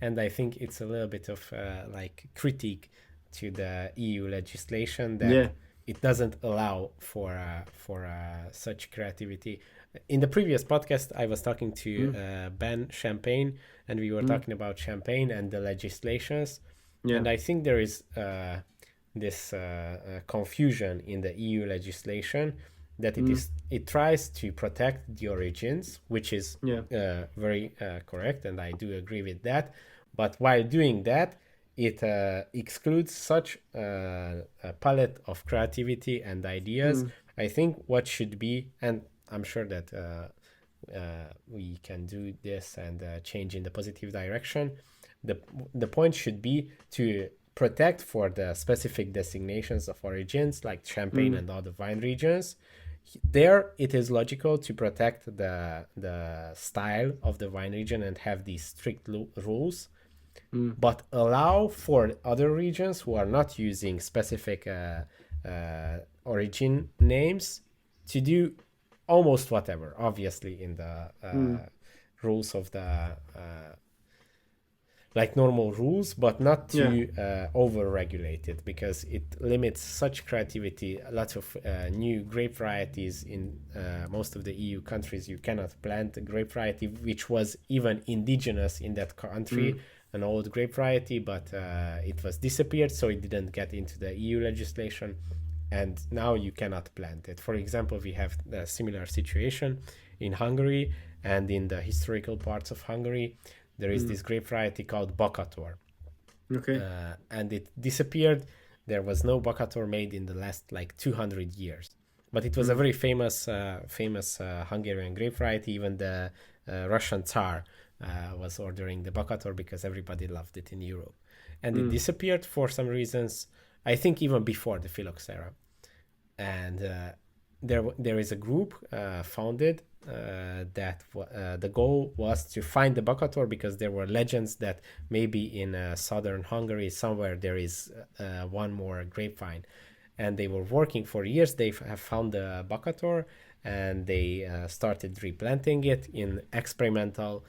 and I think it's a little bit of like critique to the EU legislation that Yeah. it doesn't allow for such creativity. In the previous podcast, I was talking to Mm. Ben Champagne, and we were Mm. talking about champagne and the legislations. Yeah. And I think there is this confusion in the EU legislation that Mm. it tries to protect the origins, which is Yeah. very correct, and I do agree with that. But while doing that, it excludes such a palette of creativity and ideas. Mm. I think what should be, and I'm sure that we can do this and change in the positive direction. The the point should be to protect for the specific designations of origins like Champagne Mm. and other wine regions. There, it is logical to protect the style of the wine region and have these strict rules, Mm. but allow for other regions who are not using specific origin names to do almost whatever, obviously in the Mm. rules of the like normal rules, but not Yeah. to over regulate it because it limits such creativity. Lots of new grape varieties in most of the EU countries. You cannot plant a grape variety which was even indigenous in that country, Mm. an old grape variety, but it was disappeared, so it didn't get into the EU legislation. And now you cannot plant it. For example, we have a similar situation in Hungary and in the historical parts of Hungary. There is Mm. this grape variety called Bakator, Okay. and it disappeared. There was no Bakator made in the last like 200 years, but it was a Mm. very famous Hungarian grape variety. Even the Russian Tsar was ordering the Bakator because everybody loved it in Europe, and it Mm. disappeared for some reasons. I think even before the phylloxera, and there is a group founded that the goal was to find the Bakator because there were legends that maybe in southern Hungary somewhere there is one more grapevine, and they were working for years. They have found the Bakator, and they started replanting it in experimental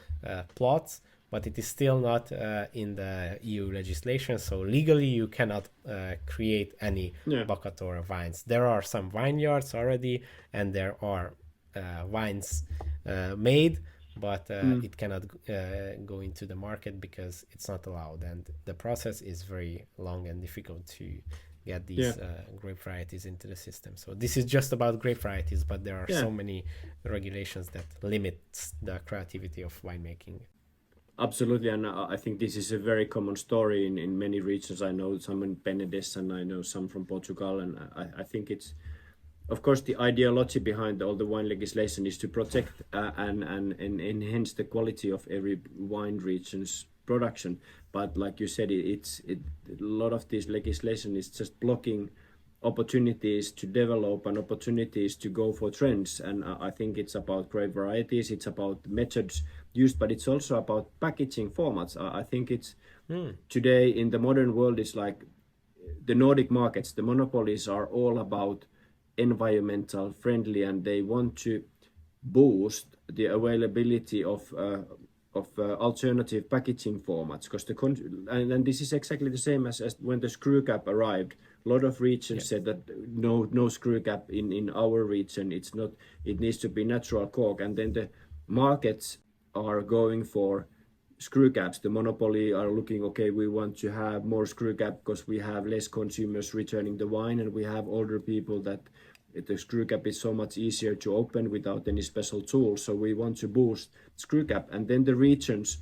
plots, but it is still not in the EU legislation. So legally, you cannot create any Yeah. Bakator vines. There are some vineyards already, and there are wines made, but Mm. it cannot go into the market because it's not allowed, and the process is very long and difficult to get Yeah. these grape varieties into the system. So this is just about grape varieties, but there are Yeah. so many regulations that limits the creativity of winemaking. Absolutely, and I think this is a very common story in many regions. I know some in Benedès, and I know some from Portugal, and I think it's, of course, the ideology behind all the wine legislation is to protect and enhance the quality of every wine region's production. But like you said, a lot of this legislation is just blocking opportunities to develop and opportunities to go for trends. And I think it's about grape varieties, it's about methods used, but it's also about packaging formats. I think it's today in the modern world, it's like the Nordic markets, the monopolies are all about environmental friendly, and they want to boost the availability of alternative packaging formats because and this is exactly the same as when the screw cap arrived. A lot of regions Yeah. said that no screw cap in our region. It's not. It needs to be natural cork, and then the markets are going for screw caps. The monopoly are looking, okay, we want to have more screw cap because we have less consumers returning the wine, and we have older people that the screw cap is so much easier to open without any special tools. So we want to boost screw cap, and then the regions.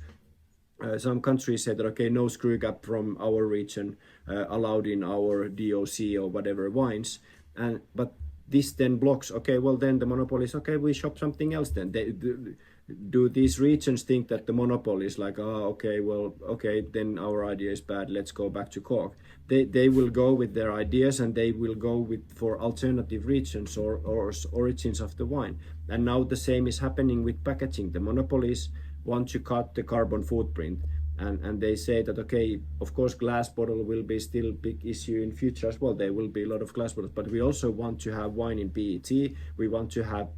Some countries said that okay, no screw cap from our region allowed in our DOC or whatever wines, and but this then blocks. Okay, well then the monopoly is okay. We shop something else. Then do these regions think that the monopoly is like, oh, okay, well, okay, then our idea is bad. Let's go back to Cork. They will go with their ideas, and they will go with for alternative regions or origins of the wine. And now the same is happening with packaging. The monopolies want to cut the carbon footprint, and they say that okay, of course glass bottle will be still big issue in future as well. There will be a lot of glass bottles, but we also want to have wine in PET. We want to have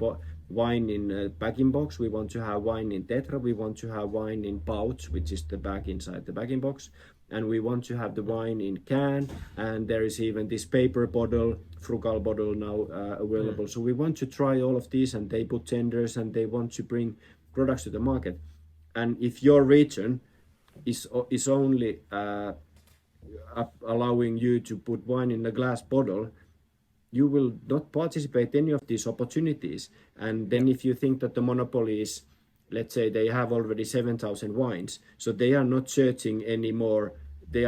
wine in a bag box, we want to have wine in tetra, we want to have wine in pouch, which is the bag inside the bag box, and we want to have the wine in can, and there is even this paper bottle, frugal bottle now available. So we want to try all of these, and they put tenders and they want to bring products to the market. And if your region is only allowing you to put wine in a glass bottle, you will not participate any of these opportunities. And then if you think that the monopoly is, let's say they have already 7,000 wines, so they are not searching anymore. They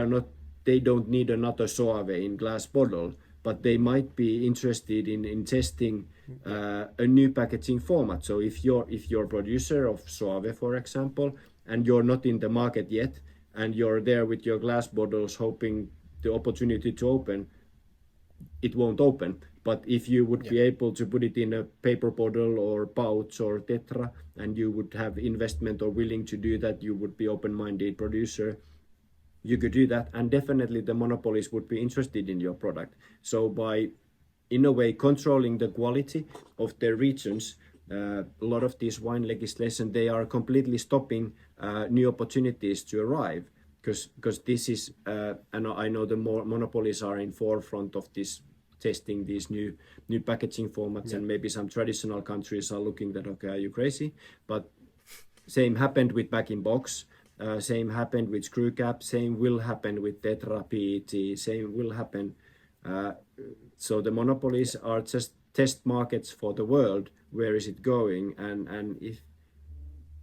don't need another Soave in glass bottle, but they might be interested in testing a new packaging format. So if you're a producer of Soave, for example, and you're not in the market yet, and you're there with your glass bottles hoping the opportunity to open, it won't open. But if you would be able to put it in a paper bottle or pouch or tetra, and you would have investment or willing to do that, you would be open-minded producer, you could do that, and definitely the monopolies would be interested in your product. So by, in a way, controlling the quality of their regions, a lot of these wine legislation, they are completely stopping new opportunities to arrive, because this is, and I know the more monopolies are in forefront of this, testing these new packaging formats, and maybe some traditional countries are looking that, okay, are you crazy? But same happened with bag-in-box, same happened with screw cap, same will happen with tetra PET, same will happen. So the monopolies are just test markets for the world. Where is it going? And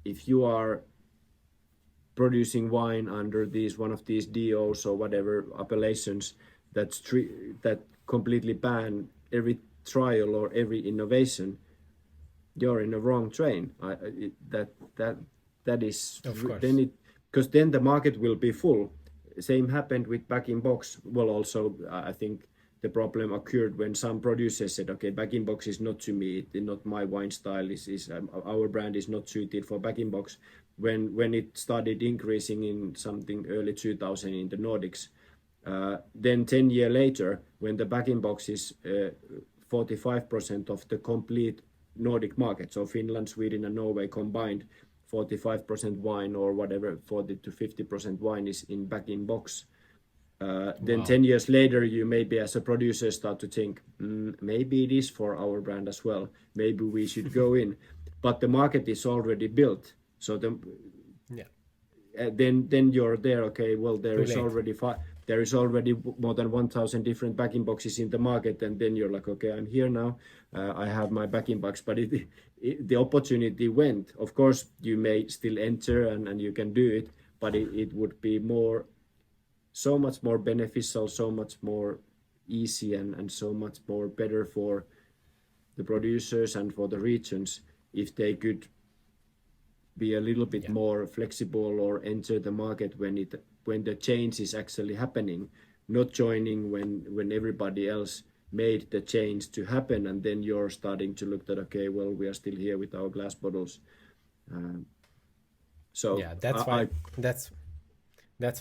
if you are producing wine under one of these DOs or whatever appellations that completely ban every trial or every innovation, you're in the wrong train. That is, of course. then because then the market will be full. Same happened with bag-in-box. Well, also I think the problem occurred when some producers said, okay, bag-in-box is not to me, not my wine style, is our brand is not suited for bag-in-box. When it started increasing in something early 2000 in the Nordics, then 10 years later, when the bag-in-box is 45% of the complete Nordic market, so Finland, Sweden and Norway combined, 45% wine or whatever, 40 to 50% wine is in bag-in-box. Then 10 years later, you maybe as a producer start to think, maybe it is for our brand as well. Maybe we should go in. But the market is already built. So then you're there, okay, well, there is already more than 1,000 different bag-in-boxes in the market. And then you're like, okay, I'm here now. I have my bag-in-box. But the opportunity went. Of course, you may still enter and you can do it. But it would be so much more beneficial, so much more easy and so much more better for the producers and for the regions if they could be a little bit more flexible or enter the market when the change is actually happening, not joining when everybody else made the change to happen, and then you're starting to look at, okay, well, we are still here with our glass bottles. So yeah, that's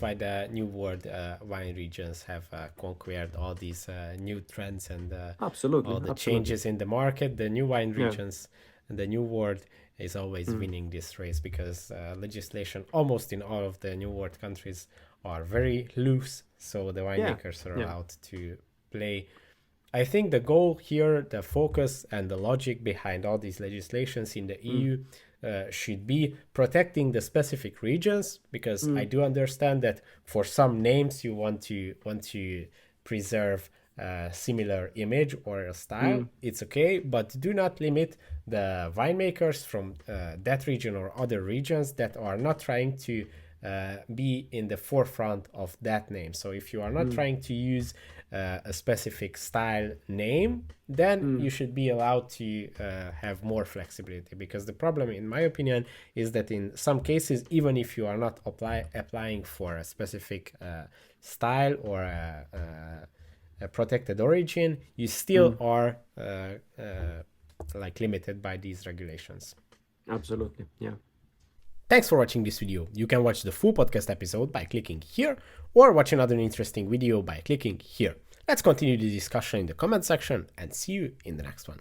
why the new world wine regions have conquered all these new trends and all the changes in the market. The new wine regions and the new world is always winning this race, because legislation almost in all of the new world countries are very loose, so the winemakers are allowed to play. I think the goal here, the focus and the logic behind all these legislations in the EU should be protecting the specific regions, because I do understand that for some names you want to preserve a similar image or a style. It's okay, but do not limit the winemakers from that region or other regions that are not trying to be in the forefront of that name. So if you are not trying to use a specific style name, then you should be allowed to have more flexibility, because the problem, in my opinion, is that in some cases, even if you are not applying for a specific style or a protected origin, you still are like limited by these regulations. Absolutely, yeah. Thanks for watching this video. You can watch the full podcast episode by clicking here, or watch another interesting video by clicking here. Let's continue the discussion in the comment section, and see you in the next one.